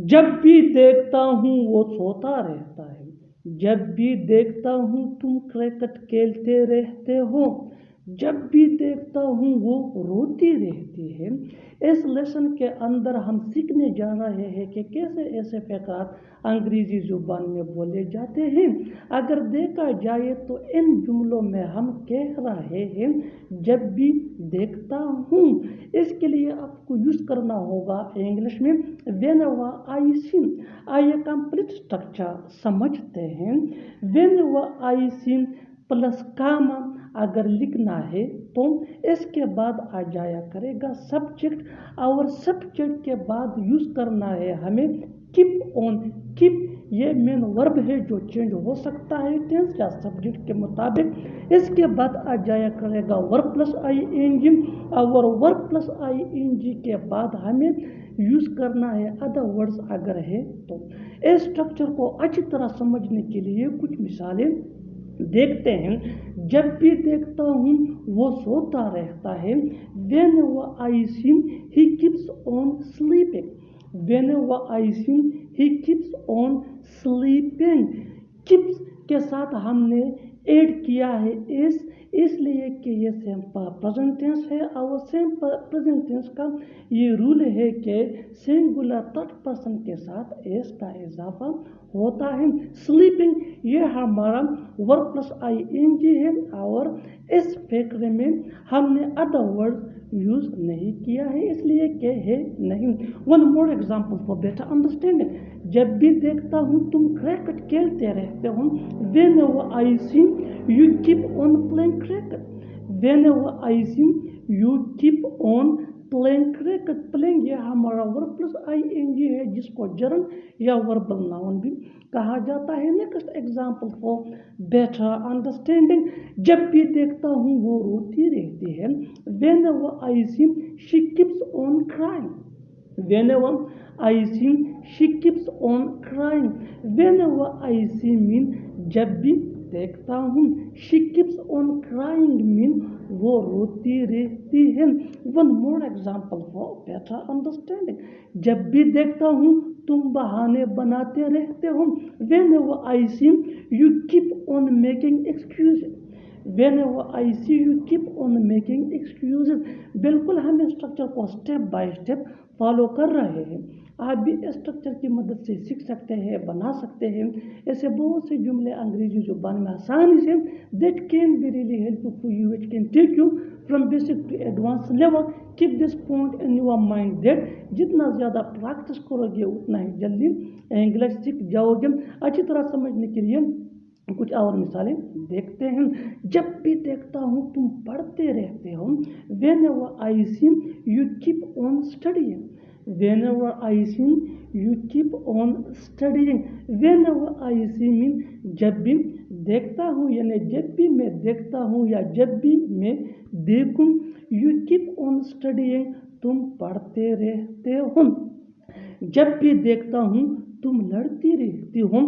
जब भी देखता हूँ वो सोता रहता है, जब भी देखता हूँ तुम क्रिकेट खेलते रहते हो, जब भी देखता हूँ वो रोती रहती है। इस लेसन के अंदर हम सीखने जा रहे हैं कि कैसे ऐसे फ़क़रात अंग्रेज़ी ज़ुबान में बोले जाते हैं। अगर देखा जाए तो इन जुमलों में हम कह रहे हैं जब भी देखता हूँ, इसके लिए आपको यूज़ करना होगा इंग्लिश में व्हेनेवर आई सी। आइए कंप्लीट स्ट्रक्चर समझते हैं। व्हेनेवर आई सी प्लस कामा अगर लिखना है तो इसके बाद आ जाया करेगा सब्जेक्ट, और सब्जेक्ट के बाद यूज़ करना है हमें कीप ऑन। कीप ये मेन वर्ब है जो चेंज हो सकता है टेंस या सब्जेक्ट के मुताबिक। इसके बाद आ जाया करेगा verb plus I N G, और verb plus I N G के बाद हमें यूज़ करना है अदर वर्ड्स अगर है तो। इस स्ट्रक्चर को अच्छी तरह समझने के लिए कुछ मिसालें देखते हैं। जब भी देखता हूँ वो सोता रहता है। Whenever I see him, he keeps on sleeping. Whenever I see him, he keeps on sleeping. Keeps के साथ हमने ऐड किया है इसलिए कि ये सेम प्रेजेंट टेंस है, और सेम प्रेजेंट टेंस का ये रूल है कि सिंगुलर थर्ड पर्सन के साथ एस का इजाफा होता है। स्लीपिंग ये हमारा verb plus I N G है, और इस फ़क़रे में हमने अदर वर्ड यूज़ नहीं किया है इसलिए कि है नहीं। One more example for better understanding. जब भी देखता हूँ तुम क्रिकेट खेलते रहते हो। Whenever I see you keep on playing cricket. Whenever I see you keep on playing cricket. Playing ये हमारा verb plus I N G है जिसको जर्म या वर्बल नाउन भी कहा जाता है। Next example for better understanding. जब भी देखता हूँ वो रोती रहती है। Whenever I see she keeps on crying. Whenever I see she keeps on crying. Whenever I see mean जब भी देखता हूँ, she keeps on crying mean वो रोती रहती है। One more example for better understanding. जब भी देखता हूँ तुम बहाने बनाते रहते हो। Whenever I see you keep on making excuses. Whenever I see you keep on making excuses. बिल्कुल हम इस स्ट्रक्चर को स्टेप बाय स्टेप फॉलो कर रहे हैं। आप भी इस स्ट्रक्चर की मदद से सीख सकते हैं, बना सकते हैं। ऐसे बहुत से जुमले अंग्रेजी ज़ुबान में आसानी से that can be really helpful for you, it can take you from basic to advance level. Keep this point in your mind that जितना ज़्यादा प्रैक्टिस करोगे उतना ही जल्दी इंग्लिश सीख जाओगे। अच्छी तरह समझने के लिए कुछ और मिसालें देखते हैं। जब भी देखता हूँ तुम पढ़ते रहते हो। Whenever I see you keep on studying. Whenever I see you keep on studying. Whenever I see mean जब भी देखता हूँ, यानी जब भी मैं देखता हूँ या जब भी मैं देखूँ। You keep on studying तुम पढ़ते रहते हो। जब भी देखता हूँ तुम लड़ती रहती हो।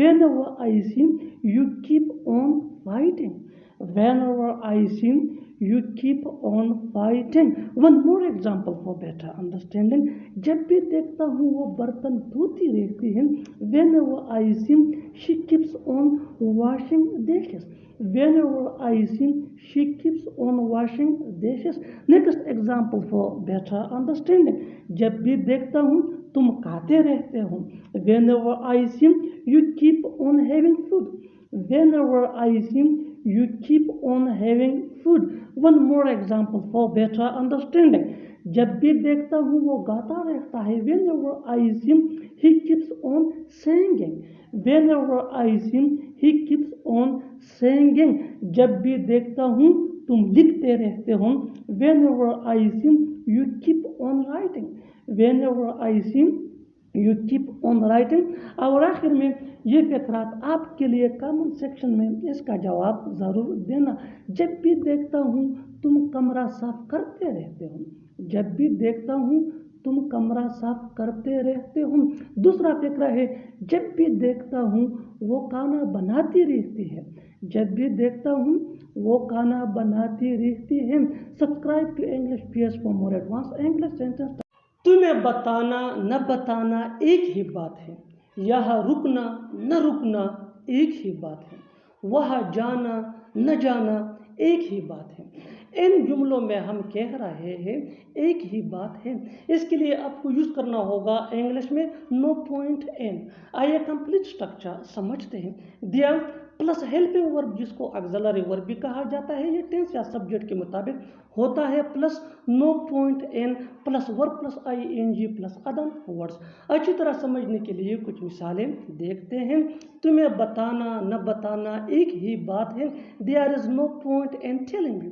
Whenever I see you keep on fighting. Whenever I see you keep on fighting. One more example for better understanding. जब भी देखता हूँ वो बर्तन धोती रहती है। Whenever I see she keeps on washing dishes. Whenever I see she keeps on washing dishes. Next example for better understanding. जब भी देखता हूँ तुम खाते रहते हो। Whenever I see you keep on having food. Whenever I see you keep on having food. One more example for better understanding. जब भी देखता हूँ वो गाता रहता है। Whenever I see he keeps on singing. Whenever I see he keeps on singing. जब भी देखता हूँ तुम लिखते रहते हो। Whenever I see you keep on writing. Whenever I see you keep on writing. और आखिर में ये फ़क़रात आपके लिए कमेंट सेक्शन में इसका जवाब ज़रूर देना। जब भी देखता हूँ तुम कमरा साफ करते रहते हो। जब भी देखता हूँ तुम कमरा साफ करते रहते हो। दूसरा फ़क़रा है जब भी देखता हूँ वो खाना बनाती रहती है। जब भी देखता हूँ वो खाना बनाती रहती है। Subscribe to English PS for more advance English sentence. तुम्हें बताना न बताना एक ही बात है, यहाँ रुकना न रुकना एक ही बात है, वहाँ जाना न जाना एक ही बात है। इन जुमलों में हम कह रहे हैं एक ही बात है। इसके लिए आपको यूज करना होगा इंग्लिश में नो पॉइंट एन। आइए कंप्लीट स्ट्रक्चर समझते हैं। दिया प्लस हेल्पिंग वर्ब जिसको ऑक्सिलरी वर्ब भी कहा जाता है, ये टेंस या सब्जेक्ट के मुताबिक होता है, plus no point in plus verb plus ING plus other words. अच्छी तरह समझने के लिए कुछ मिसालें देखते हैं। तुम्हें बताना न बताना एक ही बात है, there is no point in telling you.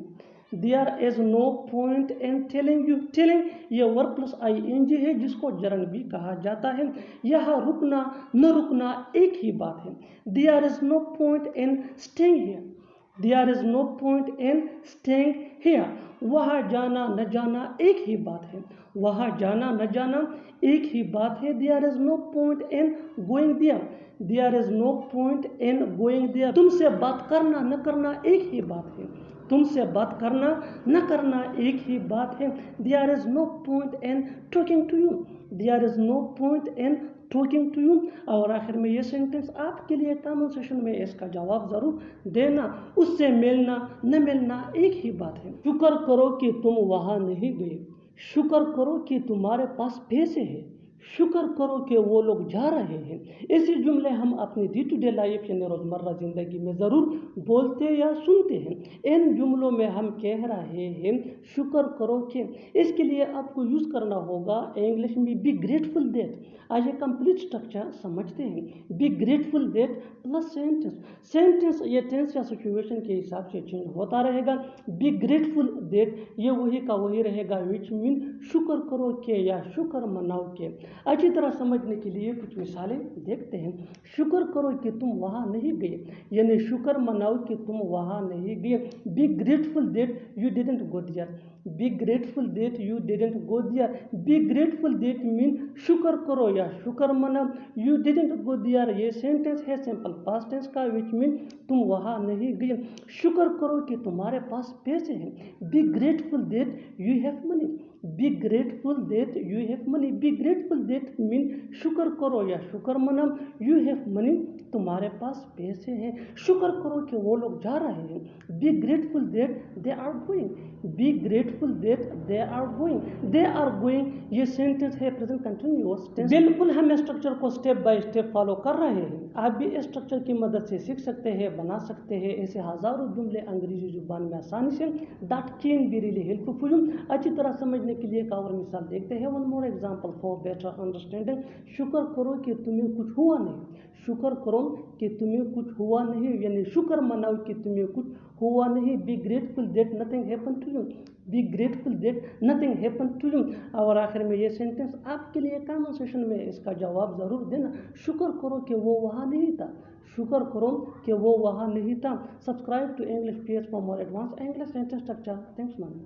There is no point in telling you. Telling ये वर्ब प्लस आईएनजी है जिसको जरन भी कहा जाता है। यहाँ रुकना न रुकना एक ही बात है। There is no point in staying here. There is no point in staying here. वहाँ जाना न जाना एक ही बात है। वहाँ जाना न जाना एक ही बात है। There is no point in going there. There is no point in going there. तुमसे बात करना न करना एक ही बात है। तुमसे बात करना न करना एक ही बात है। There is no point in talking to you. There is no point in talking to you. और आखिर में ये सेंटेंस आपके लिए कमेंट सेक्शन में इसका जवाब जरूर देना। उससे मिलना न मिलना एक ही बात है। शुक्र करो कि तुम वहां नहीं गए। शुक्र करो कि तुम्हारे पास पैसे हैं। शुक्र करो कि वो लोग जा रहे हैं। ऐसे जुमले हम अपनी डे टू डे लाइफ यानी रोज़मर्रा ज़िंदगी में ज़रूर बोलते या सुनते हैं। इन जुमलों में हम कह रहे हैं शुक्र करो कि। इसके लिए आपको यूज़ करना होगा इंग्लिश में बी ग्रेटफुल दैट। आइए कंप्लीट स्ट्रक्चर समझते हैं। Be grateful that plus sentence. Sentence ये टेंस या सिचुएशन के हिसाब से चेंज होता रहेगा। बी ग्रेटफुल दैट ये वही का वही रहेगा विच मीन शुक्र करो के या शुक्र मनाओ के। अच्छी तरह समझने के लिए कुछ मिसालें देखते हैं। शुक्र करो कि तुम वहाँ नहीं गए, यानी शुक्र मनाओ कि तुम वहाँ नहीं गए। Be grateful that you didn't go there. Be grateful that you didn't go there. Be grateful that mean शुक्र करो या शुक्र मनाओ। यू डिडंट गो देयर ये सेंटेंस है सिंपल पास्ट टेंस का विच मीन तुम वहाँ नहीं गए। शुक्र करो कि तुम्हारे पास पैसे हैं। Be grateful that you have money. B grateful that you have money. B grateful that mean शुक्र करो या शुक्र मनाओ। यू हैव मनी तुम्हारे पास पैसे हैं। शुक्र करो कि वो लोग जा रहे हैं। Be grateful that they are going. Be grateful that they are going. They are going ये सेंटेंस है प्रेजेंट कंटिन्यूअस टेंस। बिल्कुल हम स्ट्रक्चर को स्टेप बाय स्टेप फॉलो कर रहे हैं। आप भी इस स्ट्रक्चर की मदद से सीख सकते हैं, बना सकते हैं ऐसे हजारों जुमले अंग्रेजी जुबान में आसानी से। That can be really helpful. अच्छी तरह समझने के लिए एक और मिसाल देखते हैं। One more example for better understanding. शुक्र करो कि तुम्हें कुछ हुआ नहीं। शुक्र करो कि तुम्हें कुछ हुआ नहीं, यानी शुक्र मनाओ कि तुम्हें कुछ हुआ नहीं। Be grateful that nothing happen to you. Be grateful that nothing happen to you. और आखिर में ये सेंटेंस आपके लिए कमेंट सेक्शन में इसका जवाब जरूर देना। शुक्र करो कि वो वहाँ नहीं था। शुक्र करो कि वो वहाँ नहीं था। Subscribe to English page for more advance English sentence structure. Thanks ma'am.